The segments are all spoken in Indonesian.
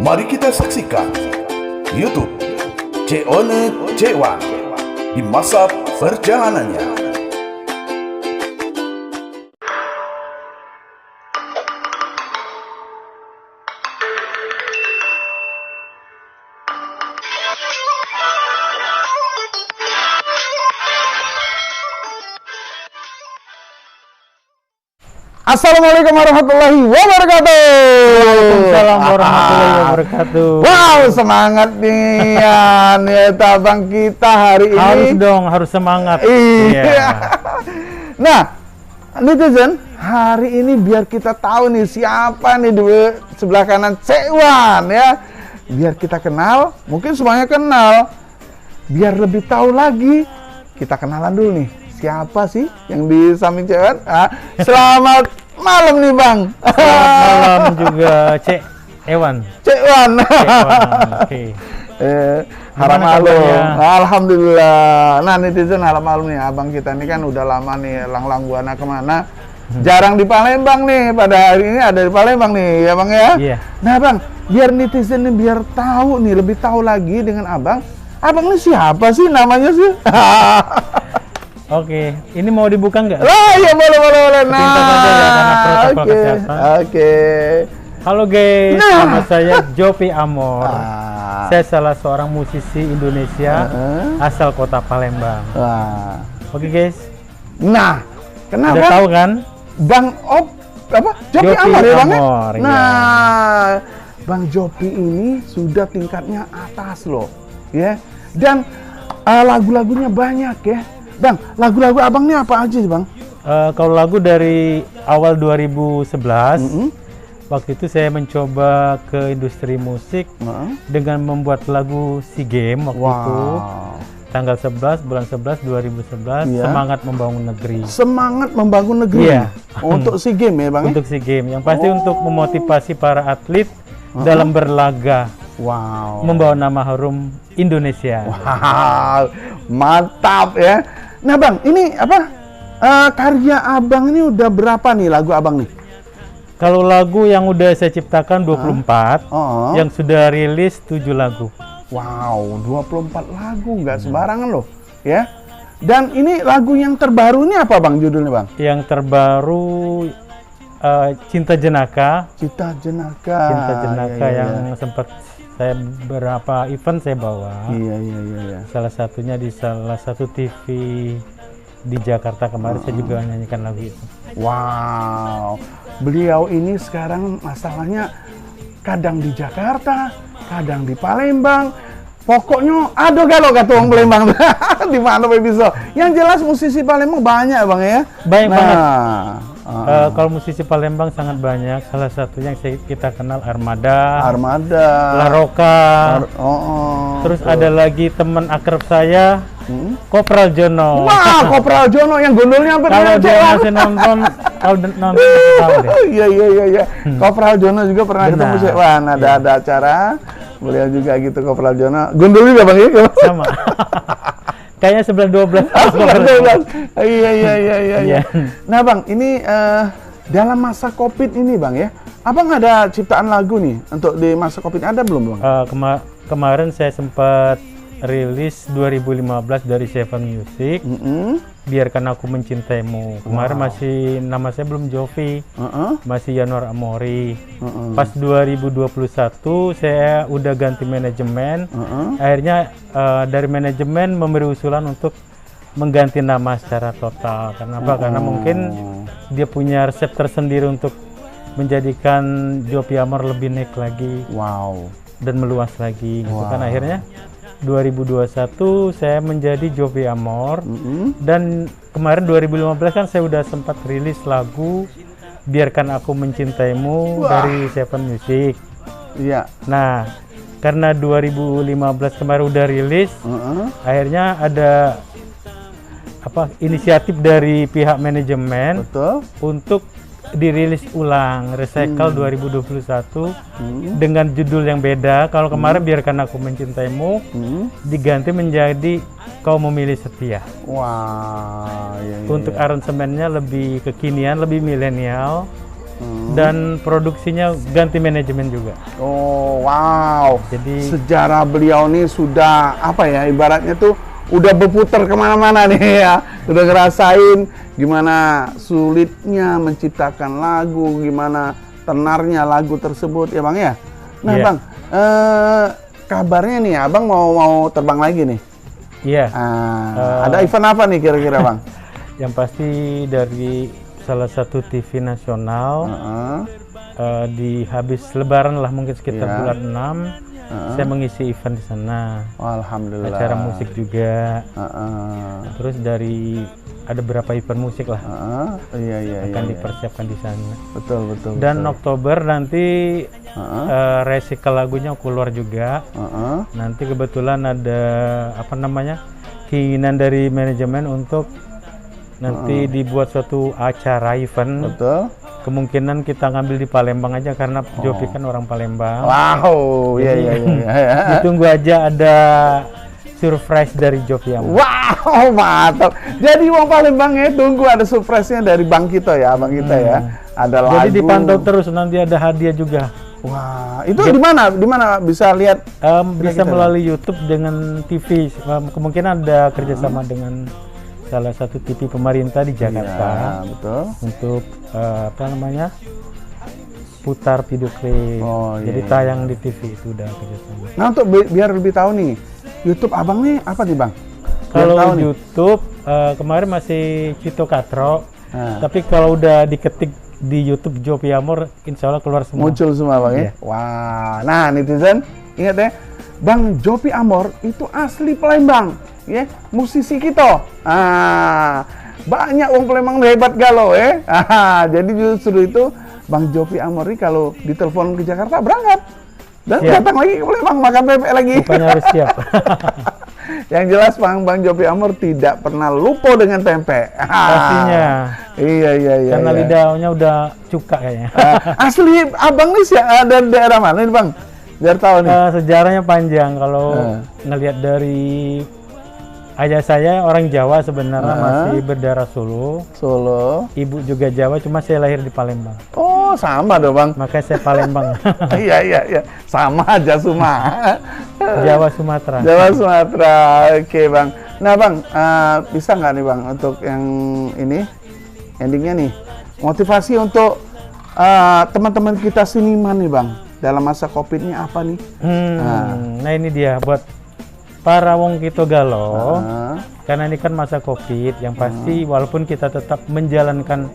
Mari kita saksikan YouTube Ceone Cewan di masa perjalanannya. Assalamualaikum warahmatullahi wabarakatuh. Waalaikumsalam warahmatullahi wabarakatuh. Wow, semangat nih ya tabang kita hari ini. Harus dong, harus semangat. Iya. Nah, netizen, hari ini biar kita tahu nih siapa nih di sebelah kanan Cewan ya. Biar kita kenal, mungkin semuanya kenal. Biar lebih tahu lagi, kita kenalan dulu nih. Siapa sih yang di samping Cewan? Selamat malam nih Bang. Selamat malam juga Cek Ewan. Cewan. Oke. Harap malam. Alhamdulillah. Nah netizen harap malam nih, abang kita ini kan udah lama nih lang-lang buana kemana. Jarang di Palembang nih. Pada hari ini ada di Palembang nih ya Bang ya. Iya. Nah Bang, biar netizen nih biar tahu nih, lebih tahu lagi dengan abang. Abang ini siapa sih namanya sih? Oke, ini mau dibuka nggak? Oh iya boleh. Pintar saja ya, karena protokol Oke. kesehatan. Oke. Halo guys, nama saya Jopi Amor. Ah. Saya salah seorang musisi Indonesia asal kota Palembang. Wah. Oke guys, Nah, kenapa? udah tahu kan? Bang apa? Jopi Jopi Amor ya Bang? Amor, iya. Nah, Bang Jopi ini sudah tingkatnya atas loh, ya. Dan lagu-lagunya banyak ya. Bang, lagu-lagu abang ini apa aja sih Bang? Kalau lagu dari awal 2011, waktu itu saya mencoba ke industri musik dengan membuat lagu SEA Games waktu itu. Tanggal 11 bulan 11 2011, Iya. Semangat Membangun Negeri. Semangat membangun negeri. Iya. Untuk SEA Games ya Bang? Untuk SEA Games, yang pasti untuk memotivasi para atlet dalam berlaga, Wow. membawa nama harum Indonesia. Wow, mantap ya. Nah Bang, ini apa? Karya abang ini udah berapa nih lagu abang nih? Kalau lagu yang udah saya ciptakan 24, Oh. yang sudah rilis 7 lagu. Wow, 24 lagu, nggak sembarangan loh, ya. Dan ini lagu yang terbaru ini apa Bang judulnya Bang? Yang terbaru Cinta Jenaka. Cinta Jenaka. Cinta Jenaka Iya. yang sempat saya beberapa event saya bawa. Iya. Salah satunya di salah satu TV di Jakarta kemarin saya juga nyanyikan lagu itu. Wow, beliau ini sekarang masalahnya kadang di Jakarta, kadang di Palembang. Pokoknya aduh kalau kata orang Palembang di mana bisa. Yang jelas musisi Palembang banyak Bang ya. Banyak banget. Nah, Kalau musisi Palembang sangat banyak. Salah satunya yang kita kenal Armada, Armada, La Roca. Terus betul. ada lagi teman akrab saya, Kopral Jono. Wah, Kopral Jono yang gondolnya hampir Kalau nyampe, dia Bang. masih nonton, kalau nonton pasti tahu deh. Iya. Kopral Jono juga pernah Benar. ketemu Cek Wan, ada acara. Beliau juga gitu Kopral Jono. Gundul juga Bang ya? Sama. Kayaknya 11-12. Iya. Nah Bang, ini dalam masa Covid ini Bang ya, Abang ada ciptaan lagu nih untuk di masa Covid ada belum Bang? Kemarin saya sempat rilis 2015 dari Seven Music, Biarkan Aku Mencintaimu. Kemarin masih nama saya belum Jovi, masih Yanuar Amori. Pas 2021 saya udah ganti manajemen. Akhirnya dari manajemen memberi usulan untuk mengganti nama secara total. Kenapa? Karena mungkin dia punya resep tersendiri untuk menjadikan Jopi Amor lebih naik lagi. Wow. Dan meluas lagi. Gitu kan akhirnya 2021 saya menjadi Jopi Amor. Dan kemarin 2015 kan saya udah sempat rilis lagu Biarkan Aku Mencintaimu dari Seven Music. Iya. Nah, karena 2015 kemarin udah rilis, akhirnya ada inisiatif dari pihak manajemen Betul. untuk dirilis ulang Recycle 2021 dengan judul yang beda. Kalau kemarin Biarkan Aku Mencintaimu diganti menjadi Kau Memilih Setia. Wah, iya. Untuk aransemennya lebih kekinian, lebih milenial. dan produksinya ganti manajemen juga. Oh, wow. Jadi Sejarah beliau nih sudah apa ya, ibaratnya tuh udah berputar kemana-mana nih ya. Udah ngerasain gimana sulitnya menciptakan lagu, gimana tenarnya lagu tersebut ya Bang ya. Nah Iya. Bang, kabarnya nih Abang mau terbang lagi nih. iya, Ada event apa nih kira-kira Bang? yang pasti dari salah satu TV nasional di habis Lebaran lah, mungkin sekitar Iya. bulan 6 saya mengisi event di sana. Alhamdulillah. Acara musik juga. Heeh. Terus dari ada beberapa event musik lah Iya. akan dipersiapkan di sana. Betul. Dan betul. Oktober nanti recycle lagunya keluar juga. Nanti kebetulan ada apa namanya keinginan dari manajemen untuk nanti dibuat suatu acara event. Betul. Kemungkinan kita ngambil di Palembang aja karena Jopi kan orang Palembang. Wow, iya. Ditunggu aja ada surprise dari Jopi Amor. Wow, mantap. Jadi Wong Palembang ya, tunggu ada surprise-nya dari Bang Kito ya, Bang Kita ya. Ada lagu. Jadi dipantau terus, nanti ada hadiah juga. Wah, itu di mana? Di mana bisa lihat? Bisa melalui YouTube dengan TV. Kemungkinan ada kerjasama dengan salah satu TV pemerintah di Jakarta. Ya, betul. Untuk apa namanya putar video klip. Jadi tayang di TV itu udah kerjasama. Nah, untuk biar lebih tahu nih, YouTube Abang nih apa nih Bang? Kalau YouTube kemarin masih Cito Katro, tapi kalau udah diketik di YouTube Jopi Amor, insya Allah keluar semua. Muncul semua Bang ya? Wah, nah netizen ingat ya, Bang Jopi Amor itu asli Palembang, ya, musisi kita. Banyak orang Palembang hebat galau ya. Jadi justru itu Bang Jopi Amor ini kalau ditelepon ke Jakarta berangkat dan datang lagi ke Palembang makan pepek lagi. Pokoknya harus siap. Yang jelas Bang Jopi Amor tidak pernah lupa dengan pempek. Pastinya. Iya. Karena lidahnya udah cuka kayaknya. Asli Abang nih ada daerah mana nih Bang? Biar tahu nih. Sejarahnya panjang. Kalau ngelihat dari ayah saya orang Jawa sebenarnya, masih berdarah Solo. Ibu juga Jawa, cuma saya lahir di Palembang. Oh, sama dong Bang. Makanya saya Palembang. Iya. Sama aja semua. Jawa Sumatera. Oke Bang. Nah Bang, bisa nggak nih Bang untuk yang ini endingnya nih, motivasi untuk teman-teman kita seniman nih Bang dalam masa Covid ini apa nih? Nah ini dia buat para wong kita galau, karena ini kan masa Covid, yang pasti walaupun kita tetap menjalankan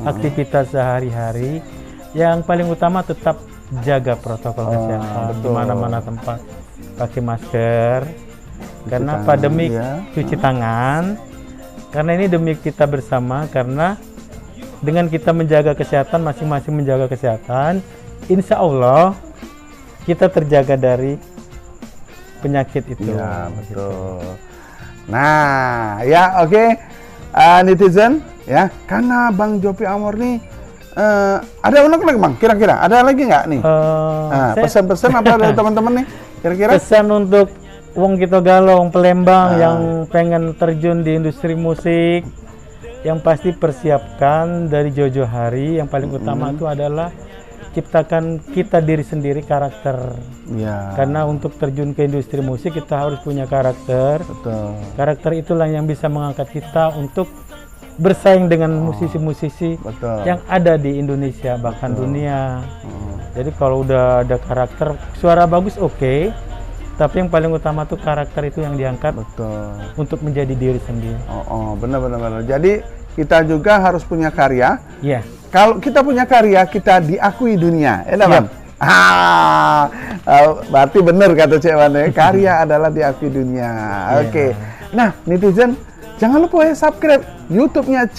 aktivitas sehari-hari, yang paling utama tetap jaga protokol kesehatan di mana-mana tempat, pakai masker, karena pandemi, cuci tangan, karena ini demi kita bersama, karena dengan kita menjaga kesehatan, masing-masing menjaga kesehatan, insya Allah kita terjaga dari penyakit itu. Ya, betul. Nah, ya oke. Netizen, ya, karena Bang Jopi Amor nih ada unek-unek Bang, kira-kira ada lagi nggak nih? Pesan-pesan apa dari teman-teman nih? Kira-kira? Pesan untuk wong kita galau, wong Palembang yang pengen terjun di industri musik, yang pasti persiapkan dari jauh-jauh hari. Yang paling utama itu adalah ciptakan kita diri sendiri, karakter. Ya. Karena untuk terjun ke industri musik kita harus punya karakter. Betul. Karakter itulah yang bisa mengangkat kita untuk bersaing dengan musisi-musisi yang ada di Indonesia, bahkan dunia. Jadi kalau udah ada karakter, suara bagus oke, tapi yang paling utama tuh karakter itu yang diangkat untuk menjadi diri sendiri. Benar. Jadi kita juga harus punya karya. Iya. Kalau kita punya karya, kita diakui dunia, Bang? Berarti benar kata Cek Wan, karya adalah diakui dunia. Oke. Nah, netizen, jangan lupa ya subscribe YouTube-nya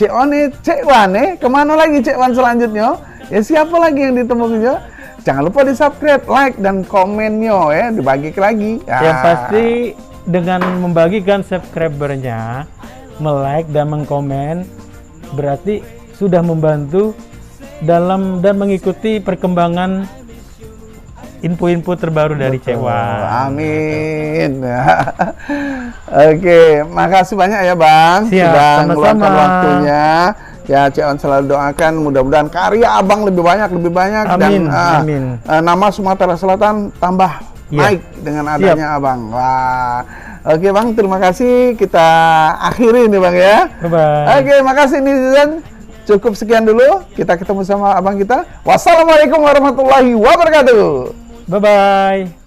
Cek Wan. Kemana lagi Cek Wan selanjutnya? Ya siapa lagi yang ditemukan? Jangan lupa di subscribe, like, dan komennya ya, dibagi lagi. Yang pasti dengan membagikan subscribernya, like dan mengkomen, berarti sudah membantu dalam dan mengikuti perkembangan info-info terbaru dari Cek Wan. Amin. Oke, makasih banyak ya Bang. Siap, sudah sama-sama. meluangkan waktunya. Ya, Cek On selalu doakan mudah-mudahan karya Abang lebih banyak Amin, dan amin. Nama Sumatera Selatan tambah naik dengan adanya Abang. Wah. Oke Bang, terima kasih. Kita akhiri nih Bang ya. Bye-bye. Oke, makasih netizen. Cukup sekian dulu. Kita ketemu sama Abang kita. Wassalamualaikum warahmatullahi wabarakatuh. Bye-bye.